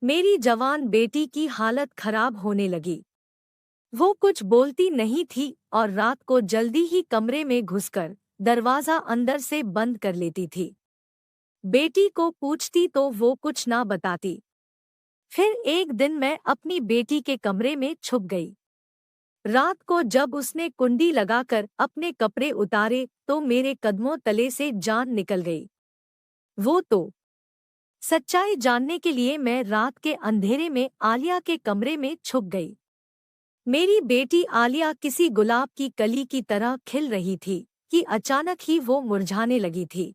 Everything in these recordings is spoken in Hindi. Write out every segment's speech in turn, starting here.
मेरी जवान बेटी की हालत खराब होने लगी। वो कुछ बोलती नहीं थी और रात को जल्दी ही कमरे में घुसकर दरवाजा अंदर से बंद कर लेती थी। बेटी को पूछती तो वो कुछ ना बताती। फिर एक दिन मैं अपनी बेटी के कमरे में छुप गई। रात को जब उसने कुंडी लगाकर अपने कपड़े उतारे तो मेरे कदमों तले से जान निकल गई। वो तो सच्चाई जानने के लिए मैं रात के अंधेरे में आलिया के कमरे में छुप गई। मेरी बेटी आलिया किसी गुलाब की कली की तरह खिल रही थी कि अचानक ही वो मुरझाने लगी थी।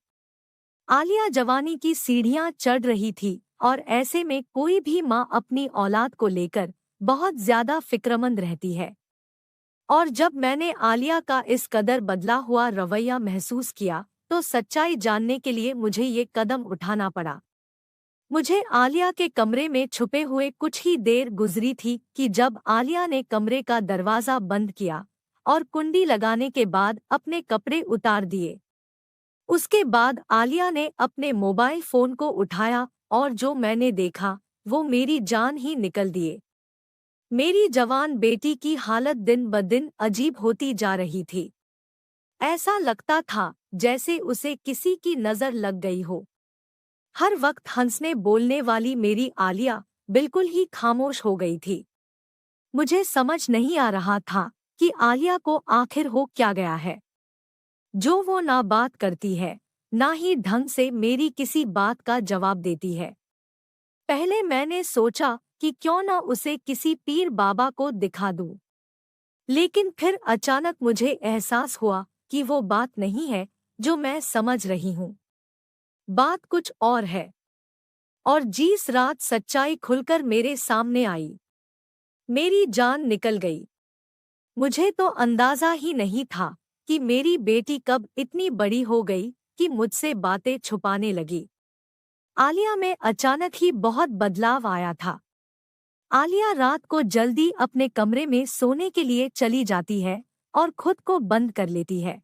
आलिया जवानी की सीढ़ियां चढ़ रही थी और ऐसे में कोई भी माँ अपनी औलाद को लेकर बहुत ज्यादा फिक्रमंद रहती है। और जब मैंने आलिया का इस कदर बदला हुआ रवैया महसूस किया तो सच्चाई जानने के लिए मुझे ये कदम उठाना पड़ा। मुझे आलिया के कमरे में छुपे हुए कुछ ही देर गुजरी थी कि जब आलिया ने कमरे का दरवाजा बंद किया और कुंडी लगाने के बाद अपने कपड़े उतार दिए। उसके बाद आलिया ने अपने मोबाइल फोन को उठाया और जो मैंने देखा वो मेरी जान ही निकल दिए। मेरी जवान बेटी की हालत दिन ब दिन अजीब होती जा रही थी। ऐसा लगता था जैसे उसे किसी की नज़र लग गई हो। हर वक्त हंसने बोलने वाली मेरी आलिया बिल्कुल ही खामोश हो गई थी। मुझे समझ नहीं आ रहा था कि आलिया को आखिर हो क्या गया है जो वो ना बात करती है, ना ही ढंग से मेरी किसी बात का जवाब देती है। पहले मैंने सोचा कि क्यों ना उसे किसी पीर बाबा को दिखा दूं, लेकिन फिर अचानक मुझे एहसास हुआ कि वो बात नहीं है जो मैं समझ रही हूँ। बात कुछ और है। और जिस रात सच्चाई खुलकर मेरे सामने आई, मेरी जान निकल गई। मुझे तो अंदाजा ही नहीं था कि मेरी बेटी कब इतनी बड़ी हो गई कि मुझसे बातें छुपाने लगी। आलिया में अचानक ही बहुत बदलाव आया था। आलिया रात को जल्दी अपने कमरे में सोने के लिए चली जाती है और खुद को बंद कर लेती है,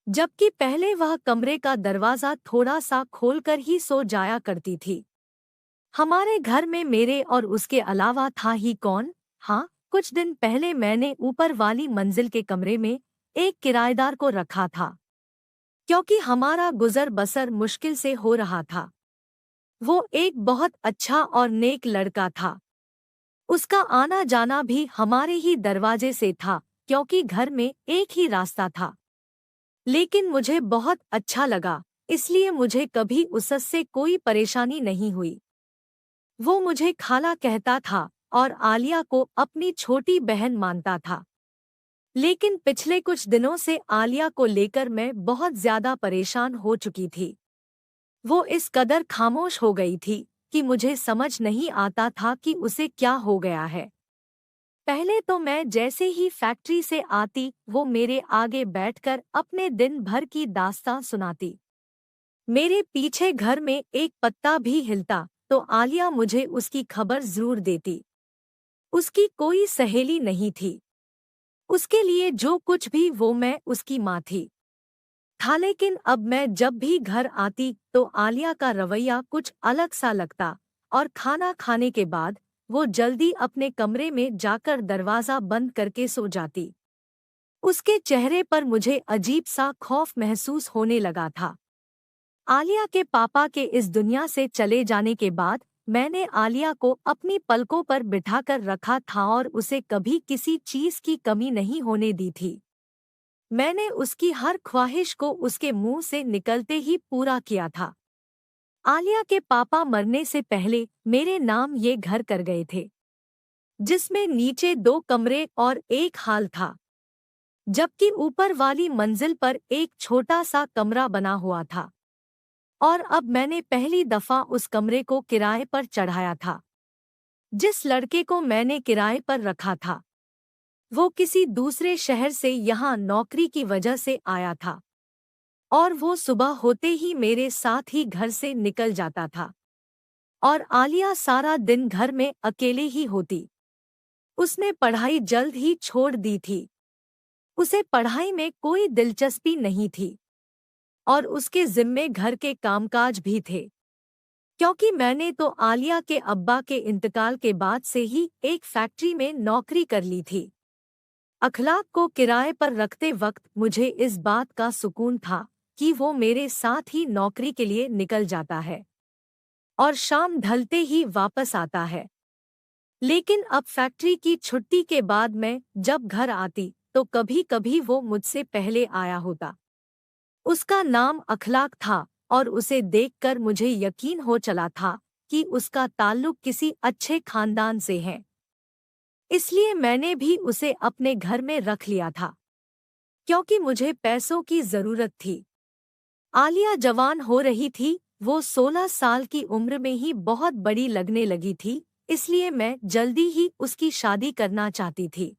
जबकि पहले वह कमरे का दरवाजा थोड़ा सा खोलकर ही सो जाया करती थी। हमारे घर में मेरे और उसके अलावा था ही कौन। हाँ, कुछ दिन पहले मैंने ऊपर वाली मंजिल के कमरे में एक किराएदार को रखा था, क्योंकि हमारा गुजर बसर मुश्किल से हो रहा था। वो एक बहुत अच्छा और नेक लड़का था। उसका आना जाना भी हमारे ही दरवाजे से था, क्योंकि घर में एक ही रास्ता था। लेकिन मुझे बहुत अच्छा लगा, इसलिए मुझे कभी उससे कोई परेशानी नहीं हुई। वो मुझे खाला कहता था और आलिया को अपनी छोटी बहन मानता था। लेकिन पिछले कुछ दिनों से आलिया को लेकर मैं बहुत ज्यादा परेशान हो चुकी थी। वो इस कदर खामोश हो गई थी कि मुझे समझ नहीं आता था कि उसे क्या हो गया है। पहले तो मैं जैसे ही फैक्ट्री से आती वो मेरे आगे बैठकर अपने दिन भर की दास्तां सुनाती। मेरे पीछे घर में एक पत्ता भी हिलता तो आलिया मुझे उसकी खबर जरूर देती। उसकी कोई सहेली नहीं थी। उसके लिए जो कुछ भी वो मैं उसकी माँ थी। लेकिन अब मैं जब भी घर आती तो आलिया का रवैया कुछ अलग सा लगता और खाना खाने के बाद वो जल्दी अपने कमरे में जाकर दरवाजा बंद करके सो जाती। उसके चेहरे पर मुझे अजीब सा खौफ महसूस होने लगा था। आलिया के पापा के इस दुनिया से चले जाने के बाद मैंने आलिया को अपनी पलकों पर बिठाकर रखा था और उसे कभी किसी चीज की कमी नहीं होने दी थी। मैंने उसकी हर ख्वाहिश को उसके मुंह से निकलते ही पूरा किया था। आलिया के पापा मरने से पहले मेरे नाम ये घर कर गए थे, जिसमें नीचे 2 कमरे और एक हाल था, जबकि ऊपर वाली मंजिल पर एक छोटा सा कमरा बना हुआ था। और अब मैंने पहली दफा उस कमरे को किराए पर चढ़ाया था। जिस लड़के को मैंने किराए पर रखा था वो किसी दूसरे शहर से यहाँ नौकरी की वजह से आया था और वो सुबह होते ही मेरे साथ ही घर से निकल जाता था और आलिया सारा दिन घर में अकेले ही होती। उसने पढ़ाई जल्द ही छोड़ दी थी। उसे पढ़ाई में कोई दिलचस्पी नहीं थी और उसके जिम्मे घर के कामकाज भी थे, क्योंकि मैंने तो आलिया के अब्बा के इंतकाल के बाद से ही एक फैक्ट्री में नौकरी कर ली थी। अखलाक को किराए पर रखते वक्त मुझे इस बात का सुकून था कि वो मेरे साथ ही नौकरी के लिए निकल जाता है और शाम ढलते ही वापस आता है। लेकिन अब फैक्ट्री की छुट्टी के बाद मैं जब घर आती तो कभी कभी वो मुझसे पहले आया होता। उसका नाम अखलाक था और उसे देखकर मुझे यकीन हो चला था कि उसका ताल्लुक किसी अच्छे खानदान से है। इसलिए मैंने भी उसे अपने घर में रख लिया था, क्योंकि मुझे पैसों की जरूरत थी। आलिया जवान हो रही थी, वो 16 साल की उम्र में ही बहुत बड़ी लगने लगी थी, इसलिए मैं जल्दी ही उसकी शादी करना चाहती थी।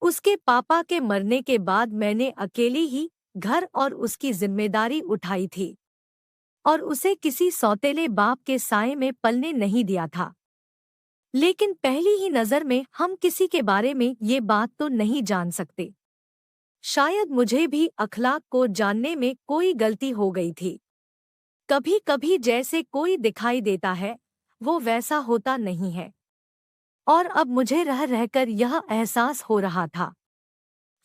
उसके पापा के मरने के बाद मैंने अकेली ही घर और उसकी जिम्मेदारी उठाई थी और उसे किसी सौतेले बाप के साए में पलने नहीं दिया था। लेकिन पहली ही नज़र में हम किसी के बारे में ये बात तो नहीं जान सकते। शायद मुझे भी अखलाक को जानने में कोई गलती हो गई थी। कभी कभी जैसे कोई दिखाई देता है, वो वैसा होता नहीं है। और अब मुझे रह रहकर यह एहसास हो रहा था।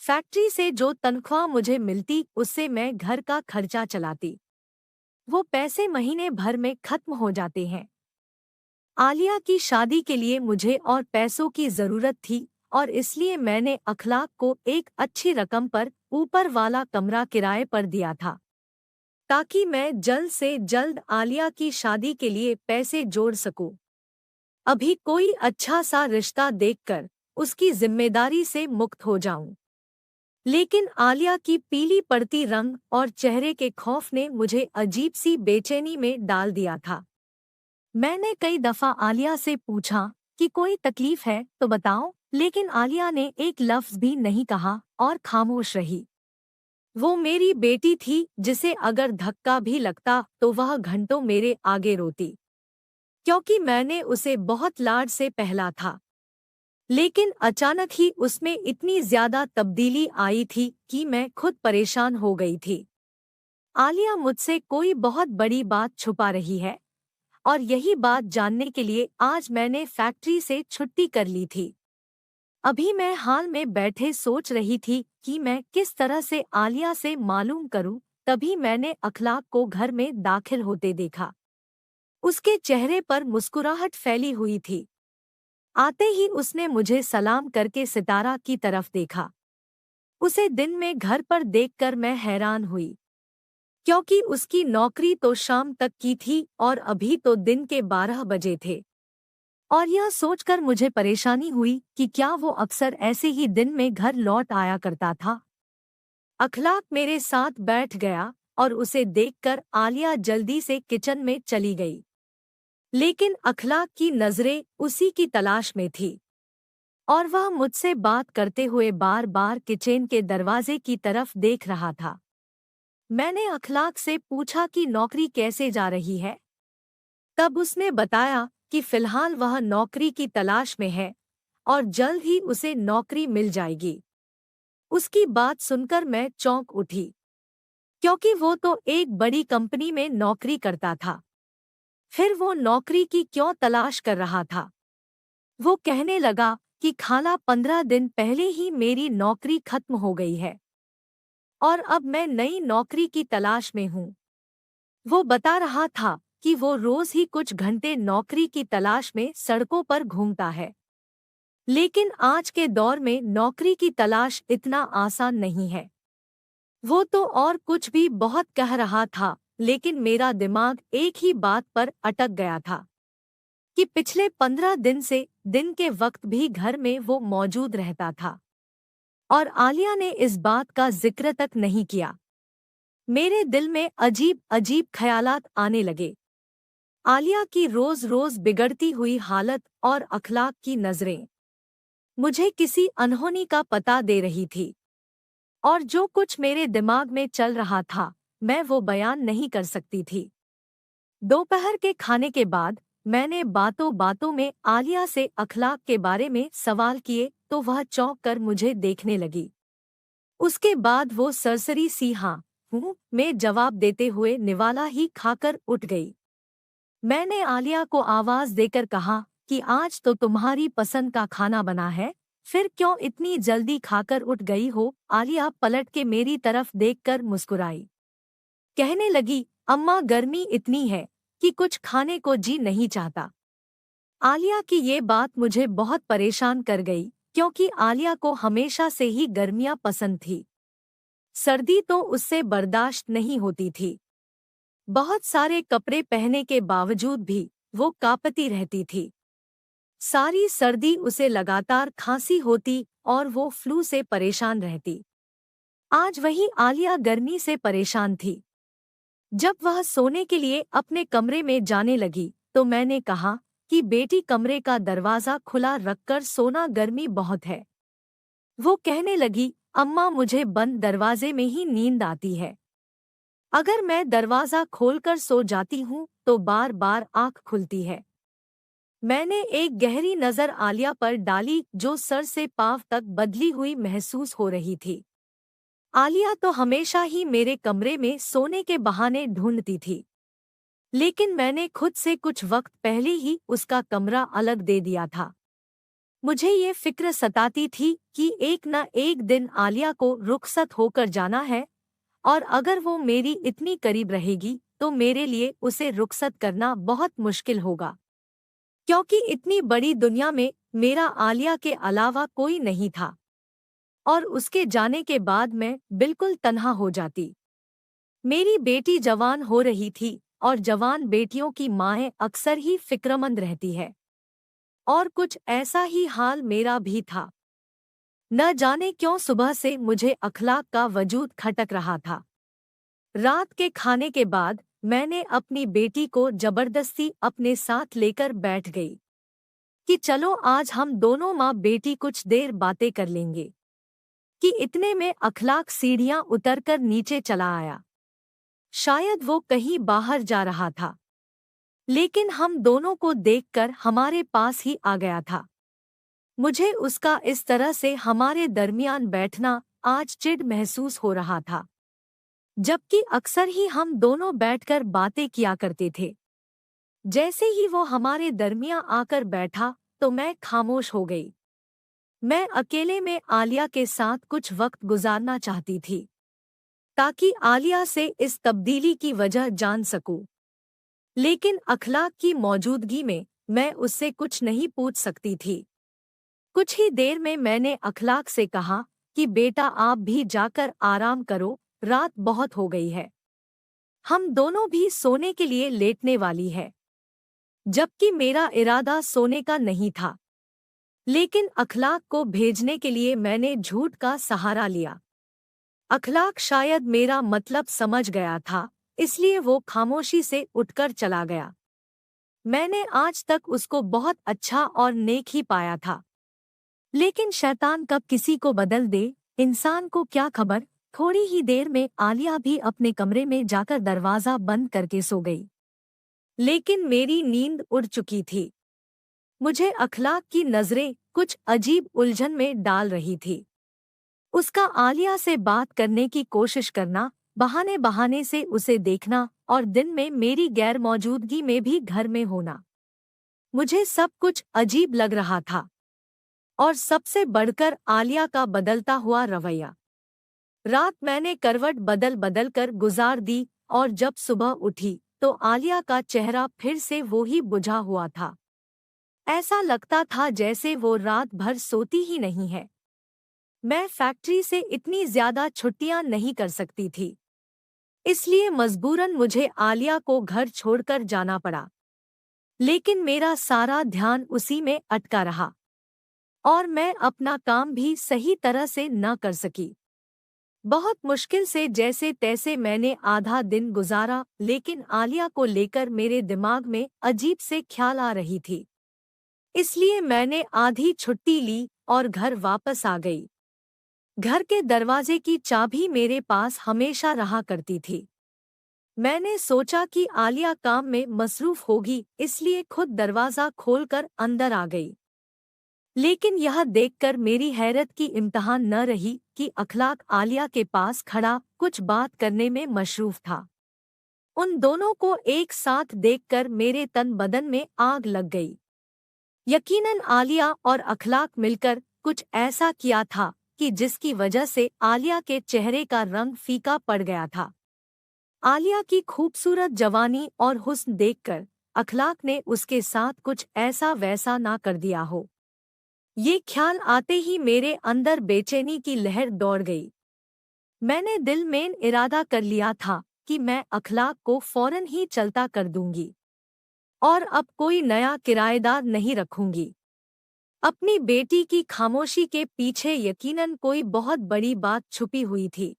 फैक्ट्री से जो तनख्वाह मुझे मिलती उससे मैं घर का खर्चा चलाती। वो पैसे महीने भर में खत्म हो जाते हैं। आलिया की शादी के लिए मुझे और पैसों की जरूरत थी और इसलिए मैंने अखलाक को एक अच्छी रकम पर ऊपर वाला कमरा किराए पर दिया था, ताकि मैं जल्द से जल्द आलिया की शादी के लिए पैसे जोड़ सकूं। अभी कोई अच्छा सा रिश्ता देखकर उसकी जिम्मेदारी से मुक्त हो जाऊं। लेकिन आलिया की पीली पड़ती रंग और चेहरे के खौफ ने मुझे अजीब सी बेचैनी में डाल दिया था। मैंने कई दफा आलिया से पूछा कि कोई तकलीफ है तो बताओ, लेकिन आलिया ने एक लफ्ज भी नहीं कहा और खामोश रही। वो मेरी बेटी थी जिसे अगर धक्का भी लगता तो वह घंटों मेरे आगे रोती, क्योंकि मैंने उसे बहुत लाड से पहला था। लेकिन अचानक ही उसमें इतनी ज्यादा तब्दीली आई थी कि मैं खुद परेशान हो गई थी। आलिया मुझसे कोई बहुत बड़ी बात छुपा रही है और यही बात जानने के लिए आज मैंने फैक्ट्री से छुट्टी कर ली थी। अभी मैं हाल में बैठे सोच रही थी कि मैं किस तरह से आलिया से मालूम करूं, तभी मैंने अखलाक को घर में दाखिल होते देखा। उसके चेहरे पर मुस्कुराहट फैली हुई थी। आते ही उसने मुझे सलाम करके सितारा की तरफ देखा। उसे दिन में घर पर देखकर मैं हैरान हुई, क्योंकि उसकी नौकरी तो शाम तक की थी और अभी तो दिन के 12 बजे थे। और यह सोचकर मुझे परेशानी हुई कि क्या वो अक्सर ऐसे ही दिन में घर लौट आया करता था। अखलाक मेरे साथ बैठ गया और उसे देखकर आलिया जल्दी से किचन में चली गई। लेकिन अखलाक की नजरें उसी की तलाश में थी और वह मुझसे बात करते हुए बार बार किचन के दरवाजे की तरफ देख रहा था। मैंने अखलाक से पूछा कि नौकरी कैसे जा रही है। तब उसने बताया कि फिलहाल वह नौकरी की तलाश में है और जल्द ही उसे नौकरी मिल जाएगी। उसकी बात सुनकर मैं चौंक उठी, क्योंकि वो तो एक बड़ी कंपनी में नौकरी करता था। फिर वो नौकरी की क्यों तलाश कर रहा था? वो कहने लगा कि खाला 15 दिन पहले ही मेरी नौकरी खत्म हो गई है और अब मैं नई नौकरी की तलाश में हूँ। वो बता रहा था कि वो रोज ही कुछ घंटे नौकरी की तलाश में सड़कों पर घूमता है। लेकिन आज के दौर में नौकरी की तलाश इतना आसान नहीं है। वो तो और कुछ भी बहुत कह रहा था, लेकिन मेरा दिमाग एक ही बात पर अटक गया था कि पिछले 15 दिन से दिन के वक्त भी घर में वो मौजूद रहता था और आलिया ने इस बात का जिक्र तक नहीं किया। मेरे दिल में अजीब अजीब ख्यालात आने लगे। आलिया की रोज रोज बिगड़ती हुई हालत और अखलाक की नजरें मुझे किसी अनहोनी का पता दे रही थी, और जो कुछ मेरे दिमाग में चल रहा था मैं वो बयान नहीं कर सकती थी। दोपहर के खाने के बाद मैंने बातों बातों में आलिया से अखलाक के बारे में सवाल किए तो वह चौंक कर मुझे देखने लगी। उसके बाद वो सरसरी सी हाँ हूँ में जवाब देते हुए निवाला ही खाकर उठ गई। मैंने आलिया को आवाज देकर कहा कि आज तो तुम्हारी पसंद का खाना बना है, फिर क्यों इतनी जल्दी खाकर उठ गई हो? आलिया पलट के मेरी तरफ देखकर मुस्कुराई। कहने लगी, अम्मा गर्मी इतनी है कि कुछ खाने को जी नहीं चाहता। आलिया की ये बात मुझे बहुत परेशान कर गई, क्योंकि आलिया को हमेशा से ही गर्मियां पसंद थी। सर्दी तो उससे बर्दाश्त नहीं होती थी। बहुत सारे कपड़े पहनने के बावजूद भी वो कांपती रहती थी। सारी सर्दी उसे लगातार खांसी होती और वो फ्लू से परेशान रहती। आज वही आलिया गर्मी से परेशान थी। जब वह सोने के लिए अपने कमरे में जाने लगी तो मैंने कहा कि बेटी कमरे का दरवाज़ा खुला रखकर सोना, गर्मी बहुत है। वो कहने लगी, अम्मा मुझे बंद दरवाजे में ही नींद आती है। अगर मैं दरवाज़ा खोलकर सो जाती हूँ तो बार बार आँख खुलती है। मैंने एक गहरी नज़र आलिया पर डाली जो सर से पाँव तक बदली हुई महसूस हो रही थी। आलिया तो हमेशा ही मेरे कमरे में सोने के बहाने ढूंढती थी, लेकिन मैंने खुद से कुछ वक्त पहले ही उसका कमरा अलग दे दिया था। मुझे ये फिक्र सताती थी कि एक न एक दिन आलिया को रुखसत होकर जाना है, और अगर वो मेरी इतनी करीब रहेगी तो मेरे लिए उसे रुखसत करना बहुत मुश्किल होगा, क्योंकि इतनी बड़ी दुनिया में मेरा आलिया के अलावा कोई नहीं था, और उसके जाने के बाद मैं बिल्कुल तन्हा हो जाती। मेरी बेटी जवान हो रही थी, और जवान बेटियों की माएँ अक्सर ही फिक्रमंद रहती है, और कुछ ऐसा ही हाल मेरा भी था। न जाने क्यों सुबह से मुझे अखलाक का वजूद खटक रहा था। रात के खाने के बाद मैंने अपनी बेटी को जबरदस्ती अपने साथ लेकर बैठ गई कि चलो आज हम दोनों माँ बेटी कुछ देर बातें कर लेंगे। कि इतने में अखलाक सीढ़ियां उतरकर नीचे चला आया। शायद वो कहीं बाहर जा रहा था, लेकिन हम दोनों को देखकर हमारे पास ही आ गया था। मुझे उसका इस तरह से हमारे दरमियान बैठना आज चिढ़ महसूस हो रहा था, जबकि अक्सर ही हम दोनों बैठकर बातें किया करते थे। जैसे ही वो हमारे दरमियां आकर बैठा तो मैं खामोश हो गई। मैं अकेले में आलिया के साथ कुछ वक्त गुजारना चाहती थी, ताकि आलिया से इस तब्दीली की वजह जान सकूं। लेकिन अखलाक की मौजूदगी में मैं उससे कुछ नहीं पूछ सकती थी। कुछ ही देर में मैंने अखलाक से कहा कि बेटा आप भी जाकर आराम करो, रात बहुत हो गई है। हम दोनों भी सोने के लिए लेटने वाली है। जबकि मेरा इरादा सोने का नहीं था, लेकिन अखलाक को भेजने के लिए मैंने झूठ का सहारा लिया। अखलाक शायद मेरा मतलब समझ गया था, इसलिए वो खामोशी से उठकर चला गया। मैंने आज तक उसको बहुत अच्छा और नेक ही पाया था, लेकिन शैतान कब किसी को बदल दे, इंसान को क्या खबर। थोड़ी ही देर में आलिया भी अपने कमरे में जाकर दरवाज़ा बंद करके सो गई, लेकिन मेरी नींद उड़ चुकी थी। मुझे अखलाक की नज़रें कुछ अजीब उलझन में डाल रही थी। उसका आलिया से बात करने की कोशिश करना, बहाने बहाने से उसे देखना, और दिन में मेरी गैर मौजूदगी में भी घर में होना, मुझे सब कुछ अजीब लग रहा था। और सबसे बढ़कर आलिया का बदलता हुआ रवैया। रात मैंने करवट बदल बदल कर गुजार दी, और जब सुबह उठी तो आलिया का चेहरा फिर से वो ही बुझा हुआ था। ऐसा लगता था जैसे वो रात भर सोती ही नहीं है। मैं फैक्ट्री से इतनी ज्यादा छुट्टियां नहीं कर सकती थी, इसलिए मजबूरन मुझे आलिया को घर छोड़कर जाना पड़ा। लेकिन मेरा सारा ध्यान उसी में अटका रहा, और मैं अपना काम भी सही तरह से न कर सकी। बहुत मुश्किल से जैसे तैसे मैंने आधा दिन गुजारा, लेकिन आलिया को लेकर मेरे दिमाग में अजीब से ख्याल आ रही थी। इसलिए मैंने आधी छुट्टी ली और घर वापस आ गई। घर के दरवाजे की चाबी मेरे पास हमेशा रहा करती थी। मैंने सोचा कि आलिया काम में मसरूफ होगी, इसलिए खुद दरवाज़ा खोलकर अंदर आ गई। लेकिन यह देखकर मेरी हैरत की इम्तिहान न रही कि अखलाक आलिया के पास खड़ा कुछ बात करने में मशरूफ था। उन दोनों को एक साथ देखकर मेरे तन बदन में आग लग गई। यकीनन आलिया और अखलाक मिलकर कुछ ऐसा किया था कि जिसकी वजह से आलिया के चेहरे का रंग फीका पड़ गया था। आलिया की खूबसूरत जवानी और हुस्न देखकर अखलाक ने उसके साथ कुछ ऐसा वैसा ना कर दिया हो। ये ख्याल आते ही मेरे अंदर बेचैनी की लहर दौड़ गई। मैंने दिल में इरादा कर लिया था कि मैं अखलाक को फौरन ही चलता कर दूंगी और अब कोई नया किराएदार नहीं रखूंगी। अपनी बेटी की खामोशी के पीछे यकीनन कोई बहुत बड़ी बात छुपी हुई थी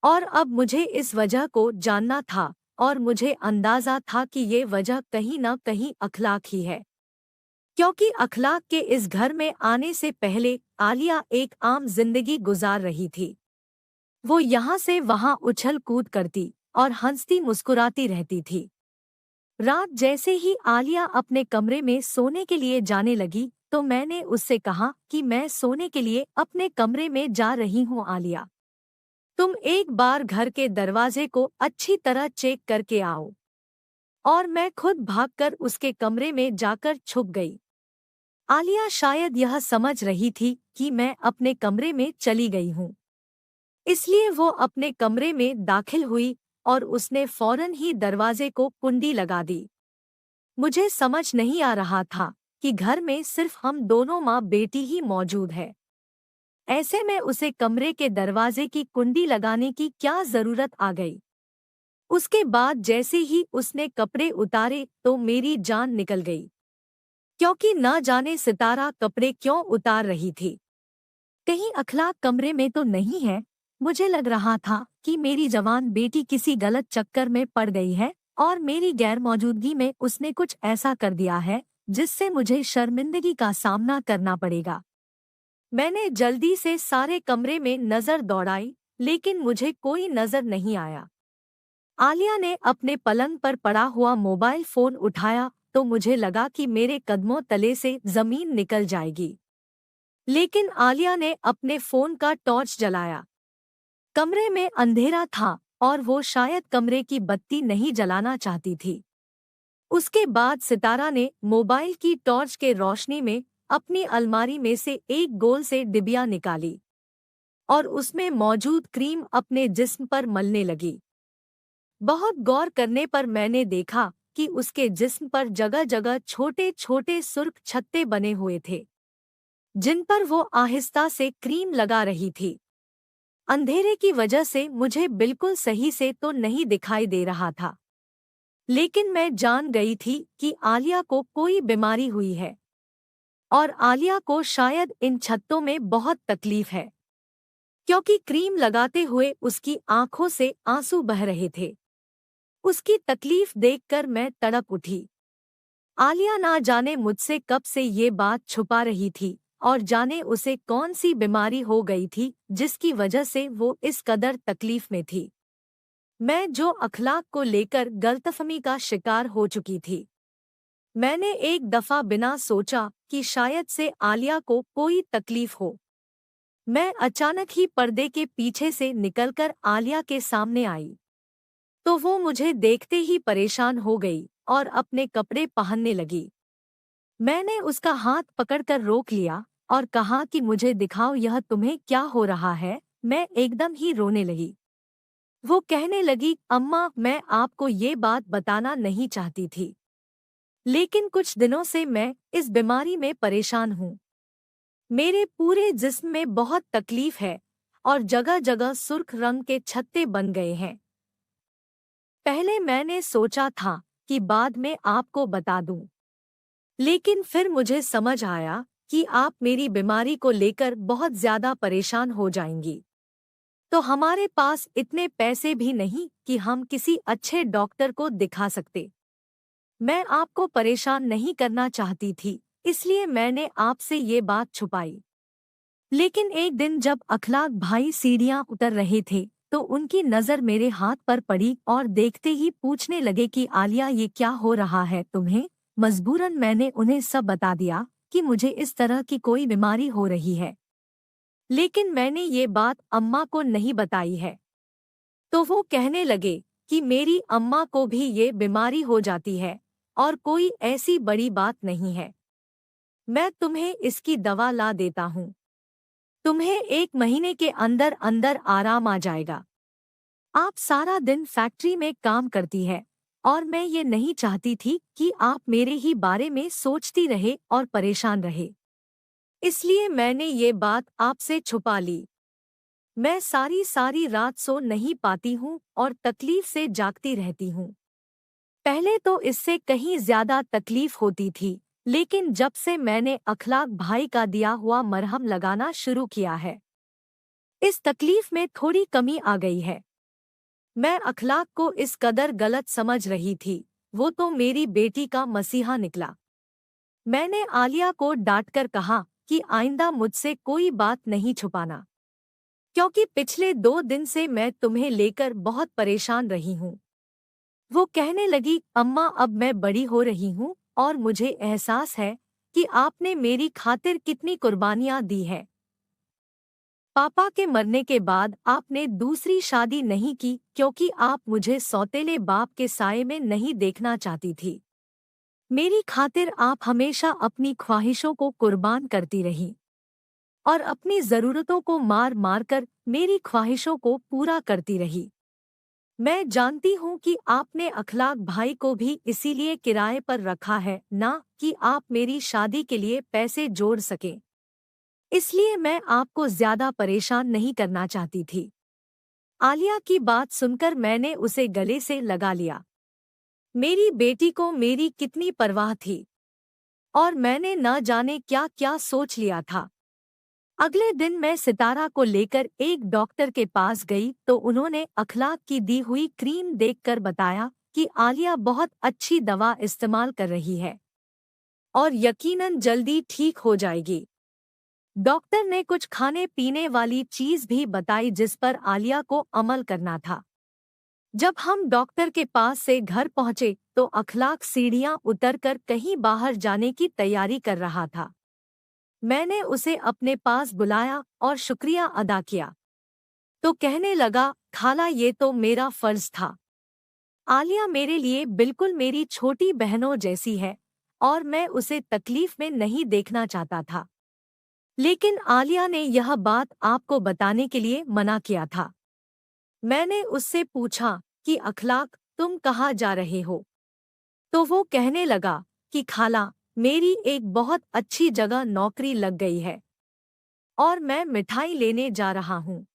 और अब मुझे इस वजह को जानना था और मुझे अंदाजा था कि ये वजह कहीं न कहीं अखलाक ही है। क्योंकि अखलाक के इस घर में आने से पहले आलिया एक आम जिंदगी गुजार रही थी। वो यहाँ से वहाँ उछल कूद करती और हंसती मुस्कुराती रहती थी। रात जैसे ही आलिया अपने कमरे में सोने के लिए जाने लगी तो मैंने उससे कहा कि मैं सोने के लिए अपने कमरे में जा रही हूँ आलिया। तुम एक बार घर के दरवाजे को अच्छी तरह चेक करके आओ। और मैं खुद भागकर उसके कमरे में जाकर छुप गई। आलिया शायद यह समझ रही थी कि मैं अपने कमरे में चली गई हूँ, इसलिए वो अपने कमरे में दाखिल हुई और उसने फौरन ही दरवाजे को कुंडी लगा दी। मुझे समझ नहीं आ रहा था कि घर में सिर्फ हम दोनों माँ बेटी ही मौजूद है। ऐसे में उसे कमरे के दरवाजे की कुंडी लगाने की क्या जरूरत आ गई। उसके बाद जैसे ही उसने कपड़े उतारे तो मेरी जान निकल गई, क्योंकि न जाने सितारा कपड़े क्यों उतार रही थी। कहीं अखलाक कमरे में तो नहीं है। मुझे लग रहा था कि मेरी जवान बेटी किसी गलत चक्कर में पड़ गई है और मेरी गैर मौजूदगी में उसने कुछ ऐसा कर दिया है जिससे मुझे शर्मिंदगी का सामना करना पड़ेगा। मैंने जल्दी से सारे कमरे में नजर दौड़ाई, लेकिन मुझे कोई नजर नहीं आया। आलिया ने अपने पलंग पर पड़ा हुआ मोबाइल फोन उठाया तो मुझे लगा कि मेरे कदमों तले से जमीन निकल जाएगी, लेकिन आलिया ने अपने फोन का टॉर्च जलाया। कमरे में अंधेरा था और वो शायद कमरे की बत्ती नहीं जलाना चाहती थी। उसके बाद सितारा ने मोबाइल की टॉर्च के रोशनी में अपनी अलमारी में से एक गोल से डिबिया निकाली और उसमें मौजूद क्रीम अपने जिस्म पर मलने लगी। बहुत गौर करने पर मैंने देखा कि उसके जिस्म पर जगह जगह छोटे छोटे सुर्ख छत्ते बने हुए थे, जिन पर वो आहिस्ता से क्रीम लगा रही थी। अंधेरे की वजह से मुझे बिल्कुल सही से तो नहीं दिखाई दे रहा था, लेकिन मैं जान गई थी कि आलिया को कोई बीमारी हुई है और आलिया को शायद इन छत्तों में बहुत तकलीफ है, क्योंकि क्रीम लगाते हुए उसकी आंखों से आंसू बह रहे थे। उसकी तकलीफ देखकर मैं तड़प उठी। आलिया ना जाने मुझसे कब से ये बात छुपा रही थी और जाने उसे कौन सी बीमारी हो गई थी जिसकी वजह से वो इस कदर तकलीफ में थी। मैं जो अखलाक को लेकर गलतफहमी का शिकार हो चुकी थी। मैंने एक दफा बिना सोचा कि शायद से आलिया को कोई तकलीफ हो, मैं अचानक ही पर्दे के पीछे से निकलकर आलिया के सामने आई तो वो मुझे देखते ही परेशान हो गई और अपने कपड़े पहनने लगी। मैंने उसका हाथ पकड़कर रोक लिया और कहा कि मुझे दिखाओ यह तुम्हें क्या हो रहा है। मैं एकदम ही रोने लगी। वो कहने लगी, अम्मा मैं आपको ये बात बताना नहीं चाहती थी, लेकिन कुछ दिनों से मैं इस बीमारी में परेशान हूँ। मेरे पूरे जिस्म में बहुत तकलीफ है और जगह जगह सुर्ख रंग के छत्ते बन गए हैं। पहले मैंने सोचा था कि बाद में आपको बता दूं, लेकिन फिर मुझे समझ आया कि आप मेरी बीमारी को लेकर बहुत ज्यादा परेशान हो जाएंगी, तो हमारे पास इतने पैसे भी नहीं कि हम किसी अच्छे डॉक्टर को दिखा सकते। मैं आपको परेशान नहीं करना चाहती थी, इसलिए मैंने आपसे ये बात छुपाई। लेकिन एक दिन जब अखलाक भाई सीढ़ियां उतर रहे थे तो उनकी नज़र मेरे हाथ पर पड़ी और देखते ही पूछने लगे कि आलिया ये क्या हो रहा है तुम्हें। मजबूरन मैंने उन्हें सब बता दिया कि मुझे इस तरह की कोई बीमारी हो रही है, लेकिन मैंने ये बात अम्मा को नहीं बताई है। तो वो कहने लगे कि मेरी अम्मा को भी ये बीमारी हो जाती है और कोई ऐसी बड़ी बात नहीं है। मैं तुम्हें इसकी दवा ला देता हूँ। तुम्हें 1 महीने के अंदर अंदर आराम आ जाएगा। आप सारा दिन फैक्ट्री में काम करती है और मैं ये नहीं चाहती थी कि आप मेरे ही बारे में सोचती रहे और परेशान रहे। इसलिए मैंने ये बात आपसे छुपा ली। मैं सारी सारी रात सो नहीं पाती हूँ और तकलीफ से जागती रहती हूँ। पहले तो इससे कहीं ज्यादा तकलीफ होती थी, लेकिन जब से मैंने अखलाक भाई का दिया हुआ मरहम लगाना शुरू किया है, इस तकलीफ में थोड़ी कमी आ गई है। मैं अखलाक को इस कदर गलत समझ रही थी, वो तो मेरी बेटी का मसीहा निकला। मैंने आलिया को डांटकर कहा कि आइंदा मुझसे कोई बात नहीं छुपाना, क्योंकि पिछले 2 दिन से मैं तुम्हें लेकर बहुत परेशान रही हूँ। वो कहने लगी, अम्मा अब मैं बड़ी हो रही हूँ और मुझे एहसास है कि आपने मेरी खातिर कितनी कुर्बानियाँ दी हैं। पापा के मरने के बाद आपने दूसरी शादी नहीं की क्योंकि आप मुझे सौतेले बाप के साये में नहीं देखना चाहती थी। मेरी खातिर आप हमेशा अपनी ख्वाहिशों को कुर्बान करती रही और अपनी ज़रूरतों को मार मार कर मेरी ख्वाहिशों को पूरा करती रही। मैं जानती हूँ कि आपने अखलाक भाई को भी इसीलिए किराए पर रखा है, ना कि आप मेरी शादी के लिए पैसे जोड़ सकें। इसलिए मैं आपको ज्यादा परेशान नहीं करना चाहती थी। आलिया की बात सुनकर मैंने उसे गले से लगा लिया। मेरी बेटी को मेरी कितनी परवाह थी और मैंने न जाने क्या क्या सोच लिया था। अगले दिन मैं सितारा को लेकर एक डॉक्टर के पास गई तो उन्होंने अखलाक की दी हुई क्रीम देखकर बताया कि आलिया बहुत अच्छी दवा इस्तेमाल कर रही है और यकीनन जल्दी ठीक हो जाएगी। डॉक्टर ने कुछ खाने पीने वाली चीज भी बताई जिस पर आलिया को अमल करना था। जब हम डॉक्टर के पास से घर पहुंचे तो अखलाक सीढ़ियां उतरकर कहीं बाहर जाने की तैयारी कर रहा था। मैंने उसे अपने पास बुलाया और शुक्रिया अदा किया तो कहने लगा, खाला ये तो मेरा फर्ज था। आलिया मेरे लिए बिल्कुल मेरी छोटी बहनों जैसी है और मैं उसे तकलीफ में नहीं देखना चाहता था। लेकिन आलिया ने यह बात आपको बताने के लिए मना किया था। मैंने उससे पूछा कि अखलाक तुम कहाँ जा रहे हो? तो वो कहने लगा कि खाला मेरी एक बहुत अच्छी जगह नौकरी लग गई है और मैं मिठाई लेने जा रहा हूँ।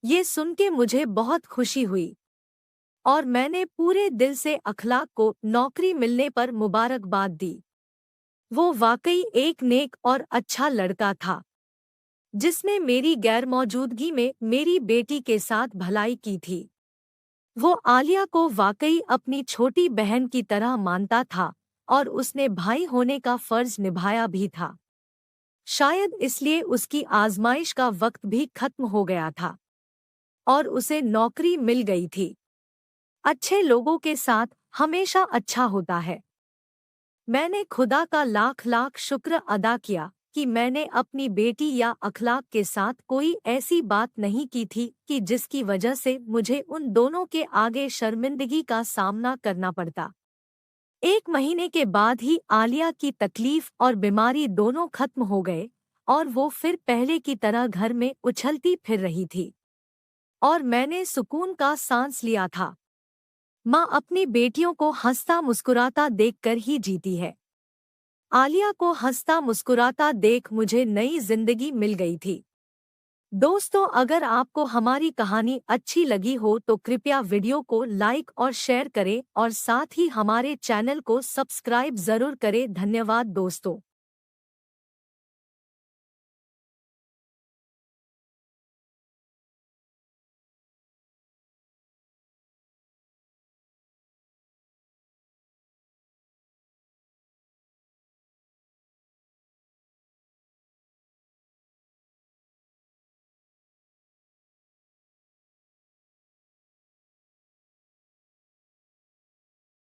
ये सुन के मुझे बहुत खुशी हुई और मैंने पूरे दिल से अखलाक को नौकरी मिलने पर मुबारकबाद दी। वो वाकई एक नेक और अच्छा लड़का था जिसने मेरी गैरमौजूदगी में मेरी बेटी के साथ भलाई की थी। वो आलिया को वाकई अपनी छोटी बहन की तरह मानता था और उसने भाई होने का फर्ज निभाया भी था। शायद इसलिए उसकी आजमाइश का वक्त भी खत्म हो गया था और उसे नौकरी मिल गई थी। अच्छे लोगों के साथ हमेशा अच्छा होता है। मैंने खुदा का लाख लाख शुक्र अदा किया कि मैंने अपनी बेटी या अखलाक के साथ कोई ऐसी बात नहीं की थी कि जिसकी वजह से मुझे उन दोनों के आगे शर्मिंदगी का सामना करना पड़ता। 1 महीने के बाद ही आलिया की तकलीफ और बीमारी दोनों खत्म हो गए और वो फिर पहले की तरह घर में उछलती फिर रही थी और मैंने सुकून का सांस लिया था। माँ अपनी बेटियों को हंसता मुस्कुराता देखकर ही जीती है। आलिया को हंसता मुस्कुराता देख मुझे नई जिंदगी मिल गई थी। दोस्तों, अगर आपको हमारी कहानी अच्छी लगी हो तो कृपया वीडियो को लाइक और शेयर करें और साथ ही हमारे चैनल को सब्सक्राइब जरूर करें। धन्यवाद दोस्तों।